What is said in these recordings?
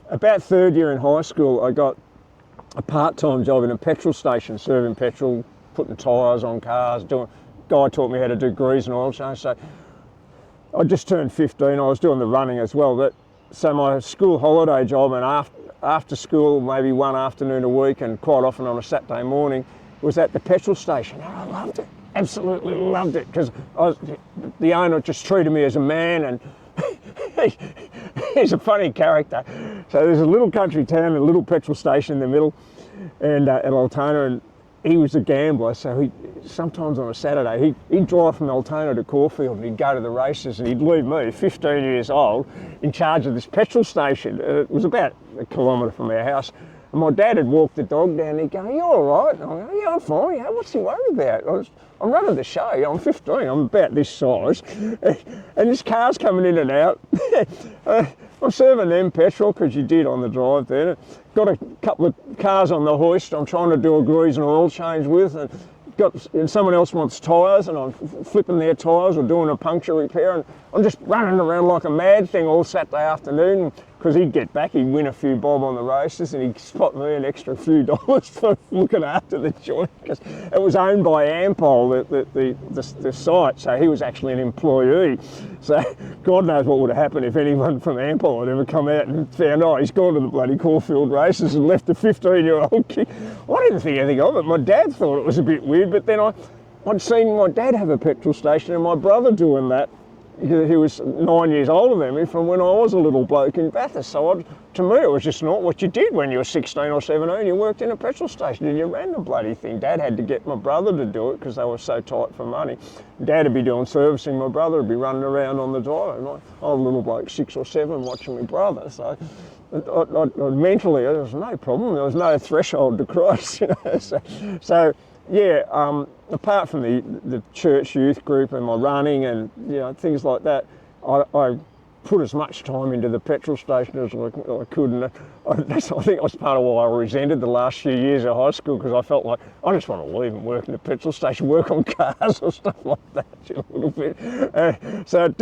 about third year in high school, I got a part-time job in a petrol station, serving petrol, putting tyres on cars. Guy taught me how to do grease and oil change. So I just turned 15. I was doing the running as well. But so my school holiday job and after school, maybe one afternoon a week, and quite often on a Saturday morning, was at the petrol station. And I loved it. Absolutely loved it, because the owner just treated me as a man, and he's a funny character. So there's a little country town, a little petrol station in the middle, and at Altona, and he was a gambler. So he sometimes on a Saturday he'd drive from Altona to Caulfield, and he'd go to the races, and he'd leave me, 15 years old, in charge of this petrol station. It was about a kilometre from our house. And my dad had walked the dog down, and he'd go, "You all right?" And I go, "Yeah, I'm fine. Yeah, what's he worried about? I'm running the show. I'm 15. I'm about this size." And this car's coming in and out. I'm serving them petrol, because you did on the drive there. Got a couple of cars on the hoist I'm trying to do a grease and oil change with, and someone else wants tyres, and I'm flipping their tyres or doing a puncture repair, and I'm just running around like a mad thing all Saturday afternoon, because he'd get back, he'd win a few bob on the races, and he'd spot me an extra few dollars for looking after the joint, because it was owned by Ampol, the site, so he was actually an employee. So God knows what would have happened if anyone from Ampol had ever come out and found, oh, he's gone to the bloody Caulfield races and left a 15-year-old kid. I didn't think anything of it. My dad thought it was a bit weird, but then I'd seen my dad have a petrol station and my brother doing that. He was 9 years older than me from when I was a little bloke in Bathurst. So to me, it was just not what you did when you were 16 or 17. You worked in a petrol station and you ran the bloody thing. Dad had to get my brother to do it because they were so tight for money. Dad would be doing servicing, my brother would be running around on the drive. And I was a little bloke, 6 or 7, watching my brother. So mentally, there was no problem. There was no threshold to cross. So yeah, apart from the church youth group and my running and things like that, I put as much time into the petrol station as I could, and I think that's part of why I resented the last few years of high school, because I felt like I just want to leave and work in the petrol station, work on cars or stuff like that a little bit. So it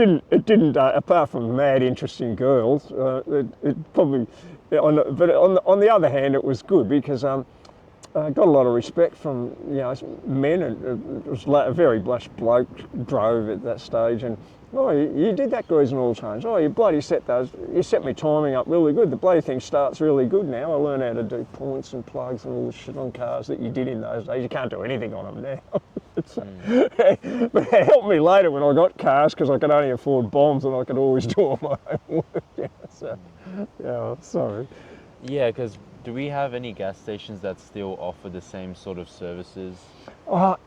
didn't. Apart from mad interesting girls, it probably. But on the other hand, it was good because. I got a lot of respect from men, and it was a very blessed bloke drove at that stage, and oh, you did that grease and oil change. Oh, you bloody you set me timing up really good. The bloody thing starts really good now. I learned how to do points and plugs and all the shit on cars that you did in those days. You can't do anything on them now. But it helped me later when I got cars, because I could only afford bombs and I could always do all my own work. Sorry. Yeah, because do we have any gas stations that still offer the same sort of services?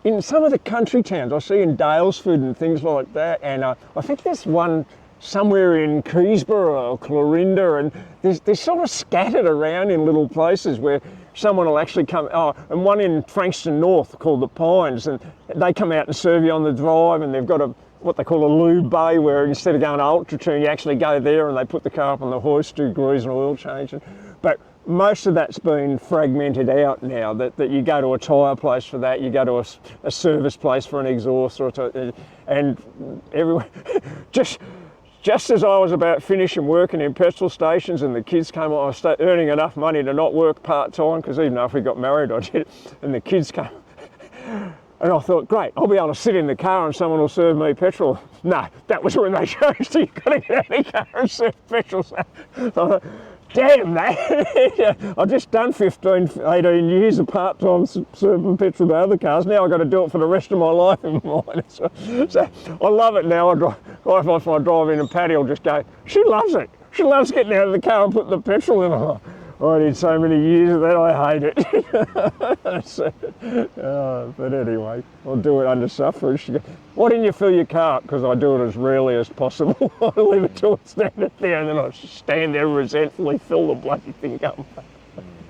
In some of the country towns, I see in Dalesford and things like that, and I think there's one somewhere in Keysborough or Clorinda, and they're sort of scattered around in little places where someone will actually come, and one in Frankston North called the Pines, and they come out and serve you on the drive, and they've got what they call a lube bay, where instead of going to Ultratune, you actually go there and they put the car up on the hoist, do grease and oil change. But most of that's been fragmented out now, that you go to a tyre place for that, you go to a service place for an exhaust, and everyone, just as I was about finishing working in petrol stations and the kids came on, I was earning enough money to not work part-time, because even after we got married I did it, and the kids came, and I thought, great, I'll be able to sit in the car and someone will serve me petrol. No, that was when they chose to, you've got to get out of the car and serve petrol. So I thought, damn that, I've just done 15, 18 years of part-time serving petrol to other cars. Now I've got to do it for the rest of my life in mine. So I love it now. If I drive in and Patty will just go, she loves it. She loves getting out of the car and putting the petrol in. I did so many years of that, I hate it. But anyway, I'll do it under suffrage. She goes, why didn't you fill your car up? Because I do it as rarely as possible. I leave it till it's standing there, and then I stand there resentfully, fill the bloody thing up.